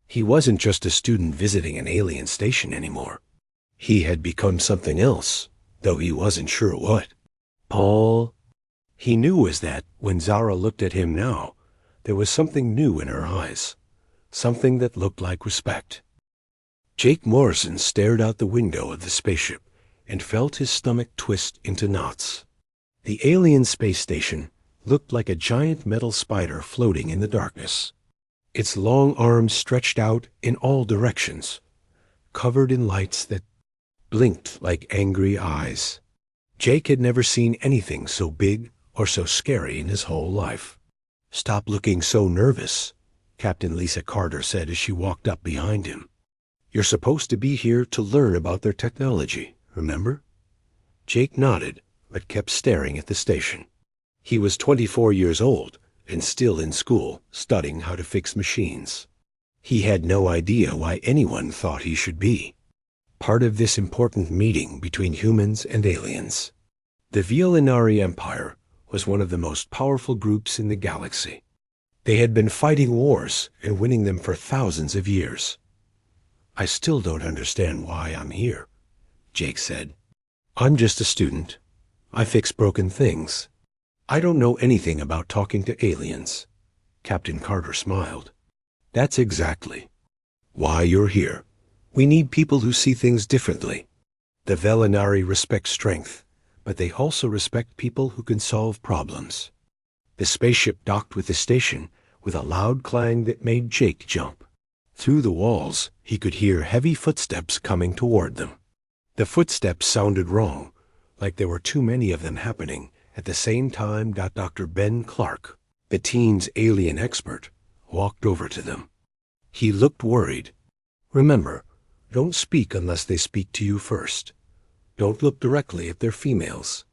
He wasn't just a student visiting an alien station anymore. He had become something else, though he wasn't sure what. "Paul." He knew was that when Zara looked at him now, there was something new in her eyes, something that looked like respect. Jake Morrison stared out the window of the spaceship and felt his stomach twist into knots. The alien space station looked like a giant metal spider floating in the darkness. Its long arms stretched out in all directions, covered in lights that blinked like angry eyes. Jake had never seen anything so big or so scary in his whole life. "Stop looking so nervous," Captain Lisa Carter said as she walked up behind him. "You're supposed to be here to learn about their technology, remember?" Jake nodded, but kept staring at the station. He was 24 years old and still in school, studying how to fix machines. He had no idea why anyone thought he should be part of this important meeting between humans and aliens. The Violinari Empire was one of the most powerful groups in the galaxy. They had been fighting wars and winning them for thousands of years. "I still don't understand why I'm here," Jake said. "I'm just a student. I fix broken things. I don't know anything about talking to aliens." Captain Carter smiled. "That's exactly why you're here. We need people who see things differently. The Velinari respect strength, but they also respect people who can solve problems." The spaceship docked with the station with a loud clang that made Jake jump. Through the walls, he could hear heavy footsteps coming toward them. The footsteps sounded wrong, like there were too many of them happening at the same time. Dr. Ben Clark, the teen's alien expert, walked over to them. He looked worried. "Remember, don't speak unless they speak to you first. Don't look directly if they're females.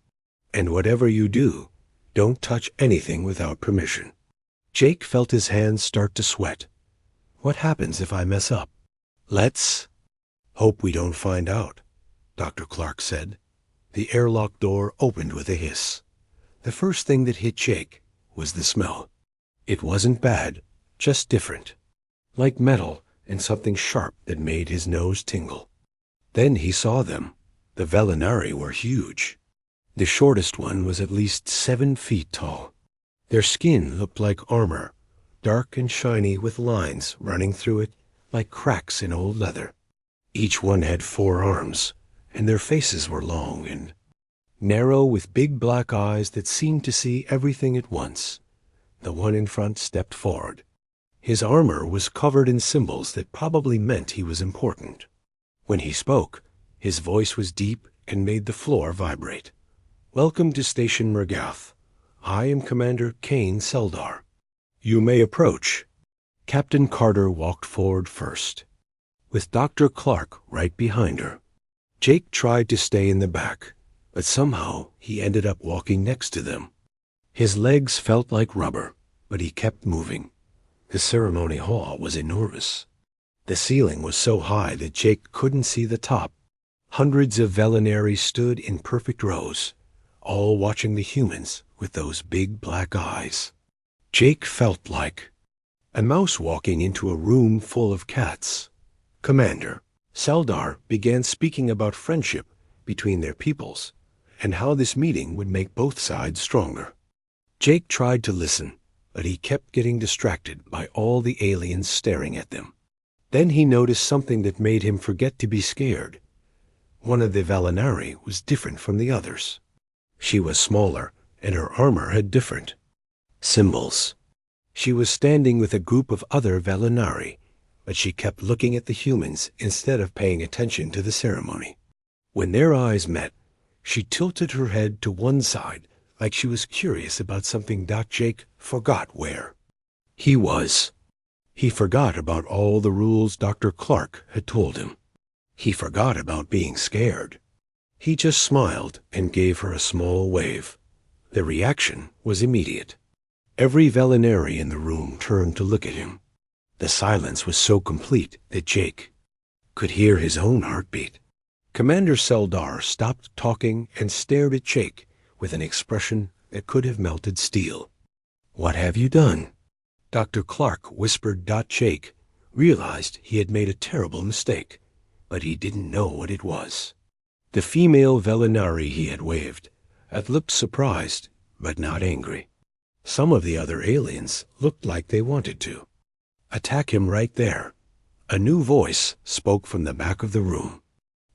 And whatever you do, don't touch anything without permission." Jake felt his hands start to sweat. "What happens if I mess up?" "Let's hope we don't find out," Dr. Clark said. The airlock door opened with a hiss. The first thing that hit Jake was the smell. It wasn't bad, just different. Like metal and something sharp that made his nose tingle. Then he saw them. The Velinari were huge. The shortest one was at least 7 feet tall. Their skin looked like armor, dark and shiny with lines running through it like cracks in old leather. Each one had 4 arms, and their faces were long and narrow with big black eyes that seemed to see everything at once. The one in front stepped forward. His armor was covered in symbols that probably meant he was important. When he spoke, his voice was deep and made the floor vibrate. "Welcome to Station Mergath. I am Commander Kane Seldar. You may approach." Captain Carter walked forward first, with Dr. Clark right behind her. Jake tried to stay in the back, but somehow he ended up walking next to them. His legs felt like rubber, but he kept moving. The ceremony hall was enormous. The ceiling was so high that Jake couldn't see the top. Hundreds of Velinari stood in perfect rows, all watching the humans with those big black eyes. Jake felt like a mouse walking into a room full of cats. Commander Seldar began speaking about friendship between their peoples and how this meeting would make both sides stronger. Jake tried to listen, but he kept getting distracted by all the aliens staring at them. Then he noticed something that made him forget to be scared. One of the Velinari was different from the others. She was smaller, and her armor had different symbols. She was standing with a group of other Velinari, but she kept looking at the humans instead of paying attention to the ceremony. When their eyes met, she tilted her head to one side like she was curious about something. Jake forgot where he was. He forgot about all the rules Dr. Clark had told him. He forgot about being scared. He just smiled and gave her a small wave. The reaction was immediate. Every Velinari in the room turned to look at him. The silence was so complete that Jake could hear his own heartbeat. Commander Seldar stopped talking and stared at Jake with an expression that could have melted steel. "What have you done?" Dr. Clark whispered. Jake realized he had made a terrible mistake, but he didn't know what it was. The female Velinari he had waved had looked surprised, but not angry. Some of the other aliens looked like they wanted to attack him right there. A new voice spoke from the back of the room.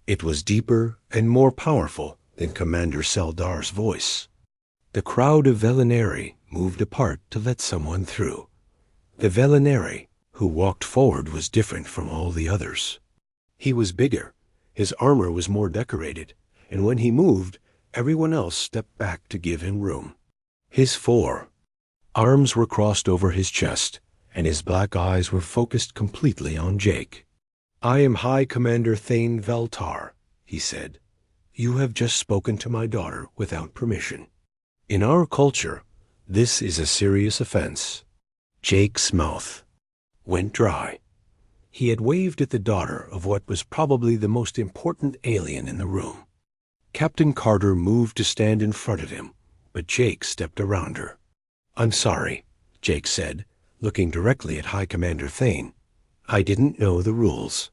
It was deeper and more powerful than Commander Seldar's voice. The crowd of Velinari moved apart to let someone through. The Velinari who walked forward was different from all the others. He was bigger, his armor was more decorated, and when he moved, Everyone else stepped back to give him room. His 4 arms were crossed over his chest, and his black eyes were focused completely on Jake. "I am High Commander Thane Veltar," he said. "You have just spoken to my daughter without permission. In our culture, this is a serious offense." Jake's mouth went dry. He had waved at the daughter of what was probably the most important alien in the room. Captain Carter moved to stand in front of him, but Jake stepped around her. "I'm sorry," Jake said, looking directly at High Commander Thane. "I didn't know the rules.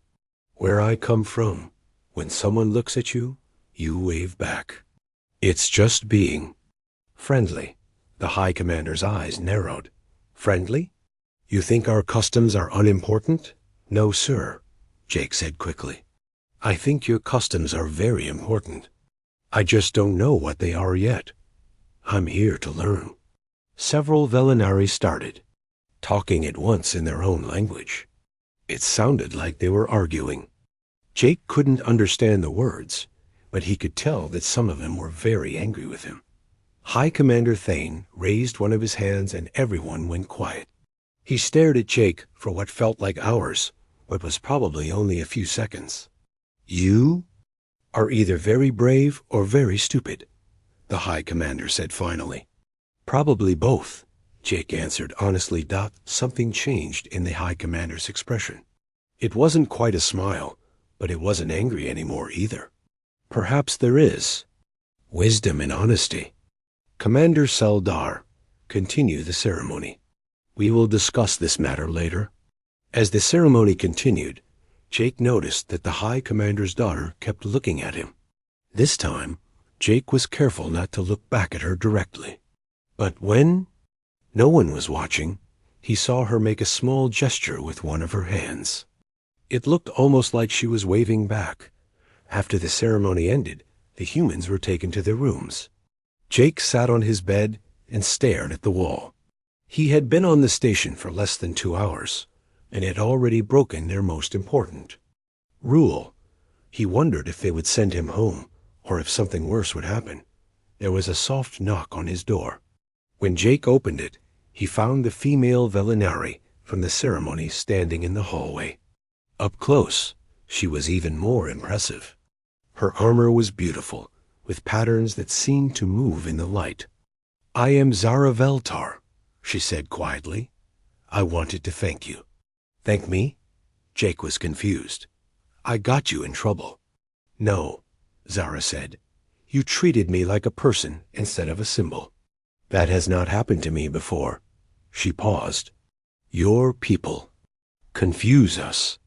Where I come from, when someone looks at you, you wave back. It's just being friendly." The High Commander's eyes narrowed. "Friendly? You think our customs are unimportant?" "No, sir," Jake said quickly. "I think your customs are very important. I just don't know what they are yet. I'm here to learn." Several Velinari started, talking at once in their own language. It sounded like they were arguing. Jake couldn't understand the words, but he could tell that some of them were very angry with him. High Commander Thane raised one of his hands and everyone went quiet. He stared at Jake for what felt like hours, but was probably only a few seconds. "You are either very brave or very stupid," the High Commander said finally. "Probably both," Jake answered honestly. Something changed in the High Commander's expression. It wasn't quite a smile, but it wasn't angry anymore either. "Perhaps there is wisdom in honesty. Commander Saldar, continue the ceremony. We will discuss this matter later." As the ceremony continued, Jake noticed that the High Commander's daughter kept looking at him. This time, Jake was careful not to look back at her directly. But when no one was watching, he saw her make a small gesture with one of her hands. It looked almost like she was waving back. After the ceremony ended, the humans were taken to their rooms. Jake sat on his bed and stared at the wall. He had been on the station for less than 2 hours, and had already broken their most important rule. He wondered if they would send him home, or if something worse would happen. There was a soft knock on his door. When Jake opened it, he found the female Velinari from the ceremony standing in the hallway. Up close, she was even more impressive. Her armor was beautiful, with patterns that seemed to move in the light. "I am Zara Veltar," she said quietly. "I wanted to thank you." "Thank me?" Jake was confused. "I got you in trouble." "No," Zara said. "You treated me like a person instead of a symbol. That has not happened to me before." She paused. "Your people confuse us.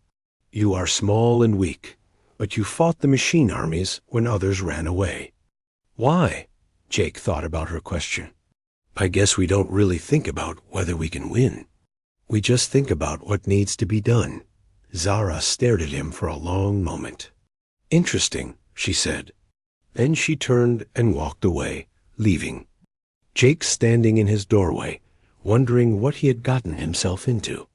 You are small and weak, but you fought the machine armies when others ran away." "Why?" Jake thought about her question. "I guess we don't really think about whether we can win. We just think about what needs to be done." Zara stared at him for a long moment. "Interesting," she said. Then she turned and walked away, leaving Jake standing in his doorway, wondering what he had gotten himself into.